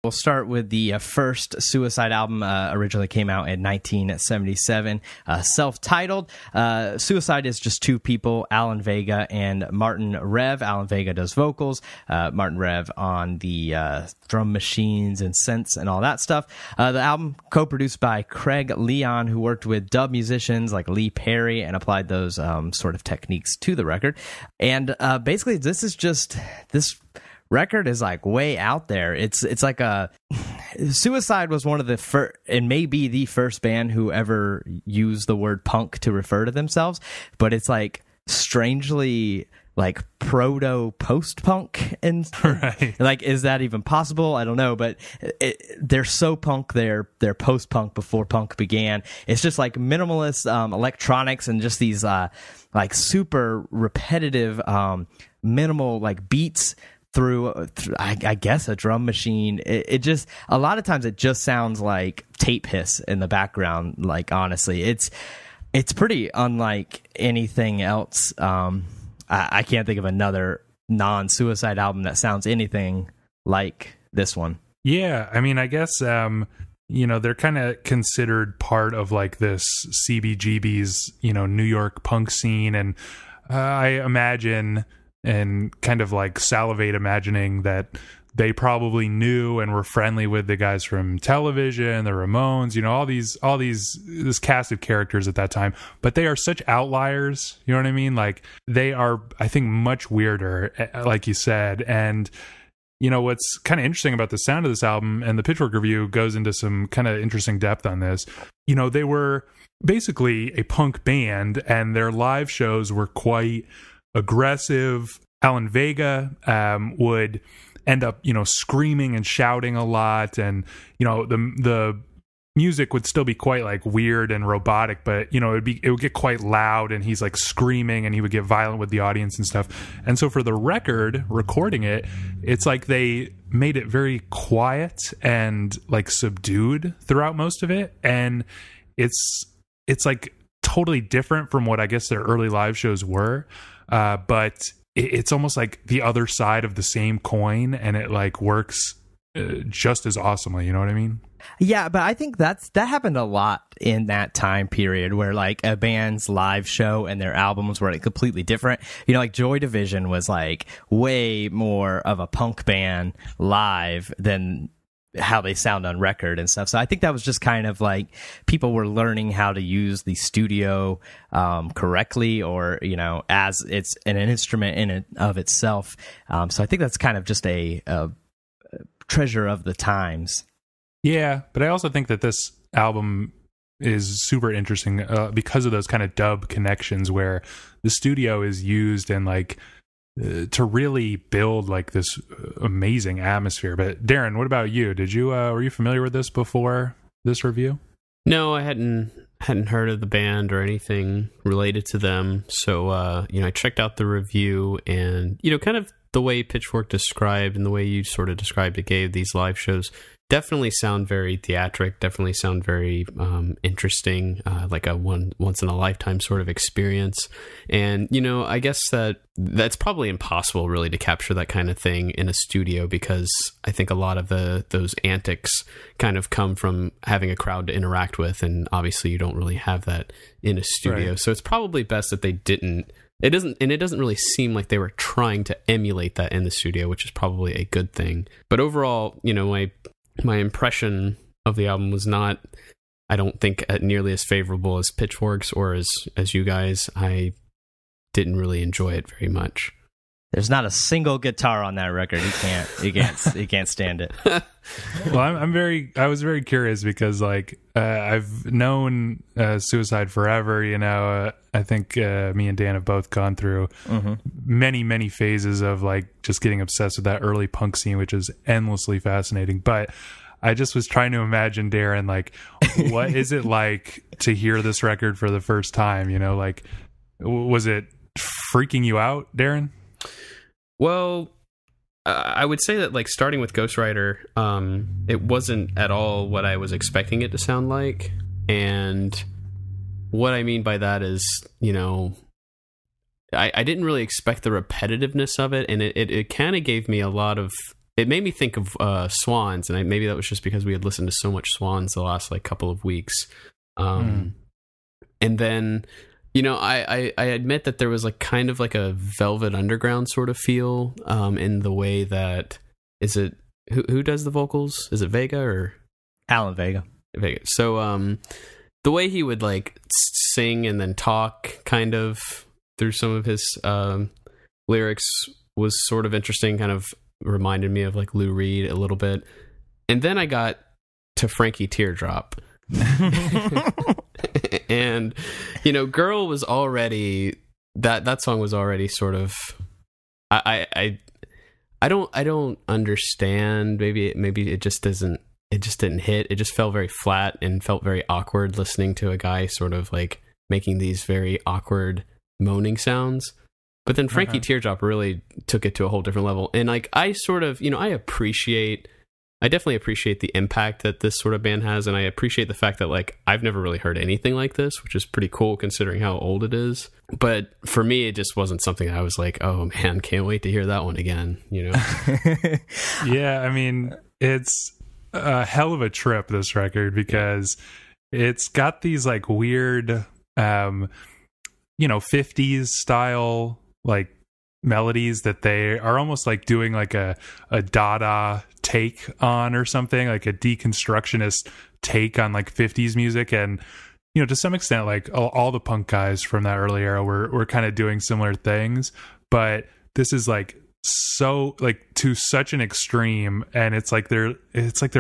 We'll start with the first Suicide album. Originally came out in 1977, self-titled. Suicide is just two people, Alan Vega and Martin Rev. Alan Vega does vocals, Martin Rev on the drum machines and synths and all that stuff. The album co-produced by Craig Leon, who worked with dub musicians like Lee Perry and applied those sort of techniques to the record. And basically, this record is like way out there. It's like Suicide was one of the first, and maybe the first band who ever used the word punk to refer to themselves, but it's like strangely like post-punk and right. Like, is that even possible? I don't know, but they're so punk, they're post-punk before punk began. It's just like minimalist electronics and just these like super repetitive minimal like beats through I guess a drum machine. It just, a lot of times it just sounds like tape hiss in the background. Like, honestly, it's pretty unlike anything else. I can't think of another non-Suicide album that sounds anything like this one. Yeah, I mean, I guess they're kind of considered part of like this CBGB's New York punk scene, and I imagine, and kind of like salivate imagining, that they probably knew and were friendly with the guys from Television, the Ramones, all this cast of characters at that time. But they are such outliers, you know what I mean? Like, they are, I think, much weirder, like you said. And what's kind of interesting about the sound of this album, and the Pitchfork review goes into some kind of interesting depth on this. They were basically a punk band, and their live shows were quite aggressive. Alan Vega would end up, screaming and shouting a lot, and the music would still be quite like weird and robotic, but it would get quite loud, and he's like screaming, and he would get violent with the audience and stuff. And so for the record, recording it, it's like they made it very quiet and like subdued throughout most of it, and it's like totally different from what I guess their early live shows were. But it's almost like the other side of the same coin, and it like works just as awesomely. You know what I mean? Yeah, but I think that happened a lot in that time period, where like a band's live show and their albums were like completely different. Like Joy Division was like way more of a punk band live than how they sound on record and stuff. So I think that was just kind of like people were learning how to use the studio correctly, or as it's an instrument in and of itself. So I think that's kind of just a treasure of the times. Yeah, but I also think that this album is super interesting because of those kind of dub connections, where the studio is used and like to really build like this amazing atmosphere. But Darin, what about you? Did you were you familiar with this before this review? No, I hadn't heard of the band or anything related to them. So I checked out the review, and kind of the way Pitchfork described and the way you sort of described it, Gabe, these live shows definitely sound very theatric, definitely sound very interesting, like a once in a lifetime sort of experience. And I guess that's probably impossible really to capture that kind of thing in a studio, because I think a lot of those antics kind of come from having a crowd to interact with, and obviously you don't really have that in a studio. Right. So it's probably best that they didn't. It doesn't really seem like they were trying to emulate that in the studio, which is probably a good thing. But overall, my impression of the album was not, I don't think, nearly as favorable as Pitchfork's or as you guys. I didn't really enjoy it very much. There's not a single guitar on that record. You can't stand it. Well, I was very curious, because like I've known Suicide forever. I think me and Dan have both gone through many phases of like just getting obsessed with that early punk scene, which is endlessly fascinating. But I just was trying to imagine, Darin, like, what is it like to hear this record for the first time? Like, was it freaking you out, Darin? Well, I would say that, like, starting with Ghostwriter, it wasn't at all what I was expecting it to sound like. And what I mean by that is, I didn't really expect the repetitiveness of it. And it kind of gave me a lot of it made me think of Swans, and maybe that was just because we had listened to so much Swans the last like couple of weeks. And then, I admit that there was like kind of like a Velvet Underground sort of feel in the way that, is it who does the vocals? Is it Vega or Alan Vega? Vega. So the way he would like sing and then talk kind of through some of his lyrics was sort of interesting, kind of reminded me of like Lou Reed a little bit. And then I got to Frankie Teardrop. And Girl was already, that song was already sort of, I don't understand, maybe it just didn't hit. It just felt very flat and felt very awkward listening to a guy sort of like making these very awkward moaning sounds. But then Frankie Teardrop really took it to a whole different level. And like, I sort of, I definitely appreciate the impact that this sort of band has. And I appreciate the fact that like, I've never really heard anything like this, which is pretty cool considering how old it is. But for me, it just wasn't something I was like, oh man, can't wait to hear that one again, Yeah, I mean, it's a hell of a trip, this record, because it's got these like weird, 50s style like melodies that they are almost like doing like a Dada take on or something, like a deconstructionist take on like 50s music. And to some extent, like all the punk guys from that early era were kind of doing similar things, but this is like so like to such an extreme, and it's like they're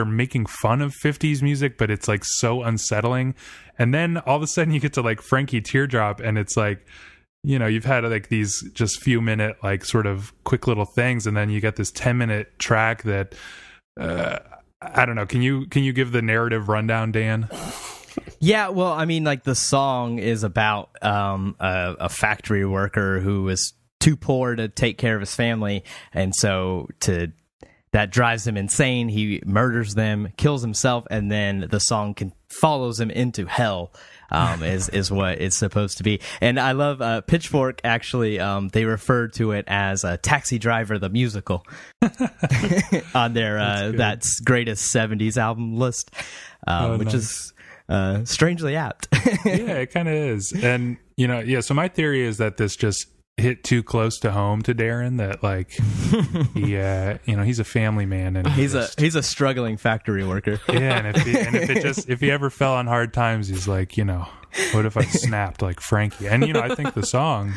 making fun of 50s music, but it's like so unsettling. And then all of a sudden you get to like Frankie Teardrop, and it's like, you've had like these just few minute like sort of quick little things, and then you get this 10-minute track that I don't know. Can you give the narrative rundown, Dan? Yeah, well, I mean, like the song is about a factory worker who is too poor to take care of his family, and so that drives him insane. He murders them, kills himself, and then the song follows him into hell. Is what it's supposed to be. And I love Pitchfork, actually, they refer to it as Taxi Driver the Musical on their that's greatest 70s album list, which is strangely apt. Yeah, it kind of is. And, so my theory is that this just hit too close to home to Darin, that like he's a family man, and he's a struggling factory worker. Yeah, and if he ever fell on hard times, he's like, what if I snapped like Frankie? And I think the song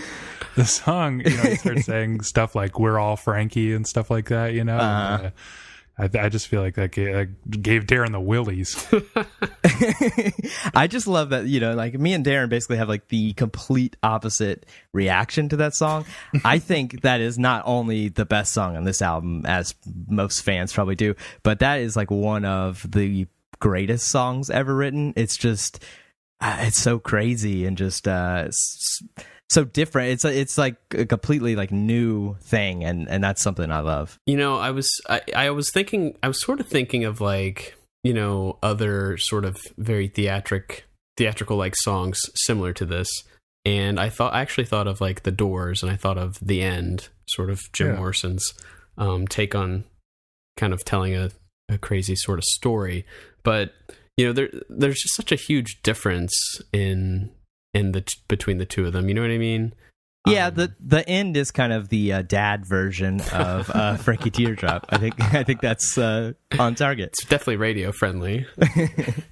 he starts saying stuff like "we're all Frankie" and stuff like that. I just feel like that gave Darin the willies. I just love that, like me and Darin basically have like the complete opposite reaction to that song. I think that is not only the best song on this album, as most fans probably do, but that is like one of the greatest songs ever written. It's just, it's so crazy and just so different. It's like a completely like new thing, and that's something I love. I was sort of thinking of like, other sort of very theatrical like songs similar to this, and I actually thought of like The Doors, and I thought of The End, sort of Jim Morrison's take on kind of telling a crazy sort of story. But there's just such a huge difference between the two of them, you know what I mean? Yeah, the End is kind of the dad version of Frankie Teardrop. I think that's on target. It's definitely radio friendly.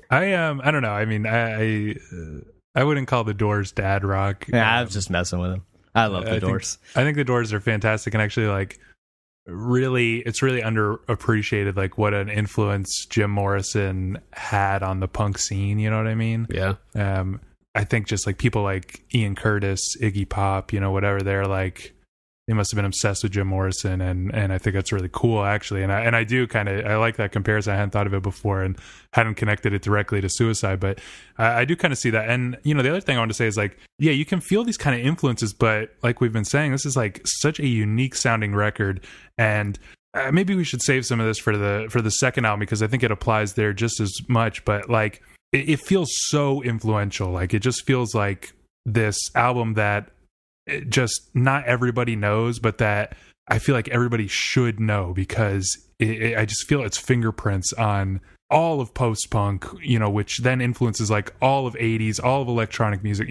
I don't know. I mean, I wouldn't call the Doors dad rock. Yeah, I was just messing with them. I love the Doors. I think the Doors are fantastic, and actually like it's really underappreciated like what an influence Jim Morrison had on the punk scene, you know what I mean? Yeah. I think just like people like Ian Curtis, Iggy Pop, whatever, they're like, they must have been obsessed with Jim Morrison, and I think that's really cool, actually. And I do I like that comparison. I hadn't thought of it before and hadn't connected it directly to Suicide, but I do kind of see that. And the other thing I want to say is like, yeah, you can feel these kind of influences, but like we've been saying, this is like such a unique sounding record, and maybe we should save some of this for the second album, because I think it applies there just as much. But like, it feels so influential. Like, it just feels like this album that just not everybody knows, but that I feel like everybody should know, because I just feel its fingerprints on all of post-punk, which then influences like all of 80s, all of electronic music.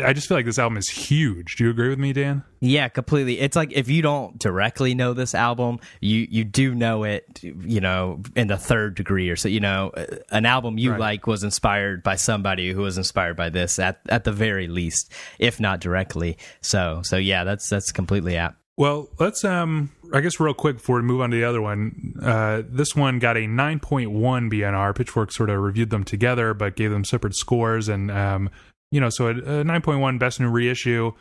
I just feel like this album is huge. Do you agree with me, Dan? Yeah, completely. It's like if you don't directly know this album, you do know it, in the third degree or so. An album you like was inspired by somebody who was inspired by this at the very least, if not directly. So yeah, that's completely apt. Well, let's I guess real quick before we move on to the other one. This one got a 9.1 BNR. Pitchfork sort of reviewed them together, but gave them separate scores, and so a 9.1 best new reissue.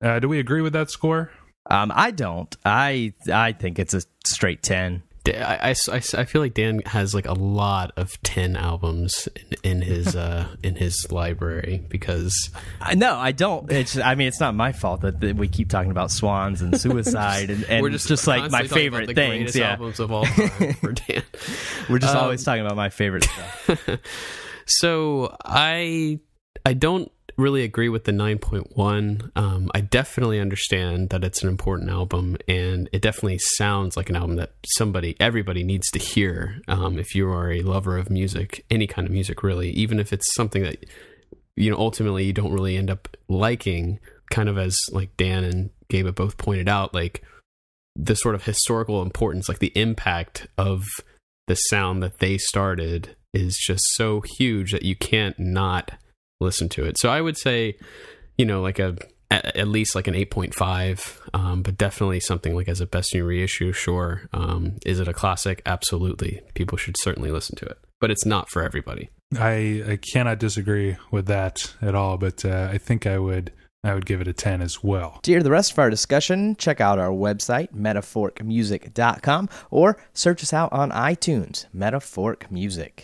Do we agree with that score? I don't. I think it's a straight 10. I feel like Dan has like a lot of 10 albums in his in his library, because no, I don't. It's not my fault that we keep talking about Swans and Suicide and we're just like my favorite the things. Yeah, albums of all time for Dan. We're just always talking about my favorite stuff. So I don't really agree with the 9.1. I definitely understand that it's an important album, and it definitely sounds like an album that everybody needs to hear. If you are a lover of music, any kind of music really, even if it's something that ultimately you don't really end up liking, kind of as like Dan and Gabe have both pointed out, like the sort of historical importance, like the impact of the sound that they started is just so huge that you can't not listen to it. So I would say, like at least like an 8.5, but definitely something like as a best new reissue, sure. Is it a classic? Absolutely. People should certainly listen to it, but it's not for everybody. I cannot disagree with that at all, but I think I would give it a 10 as well. To hear the rest of our discussion, check out our website, metaforkmusic.com, or search us out on iTunes, Metafork Music.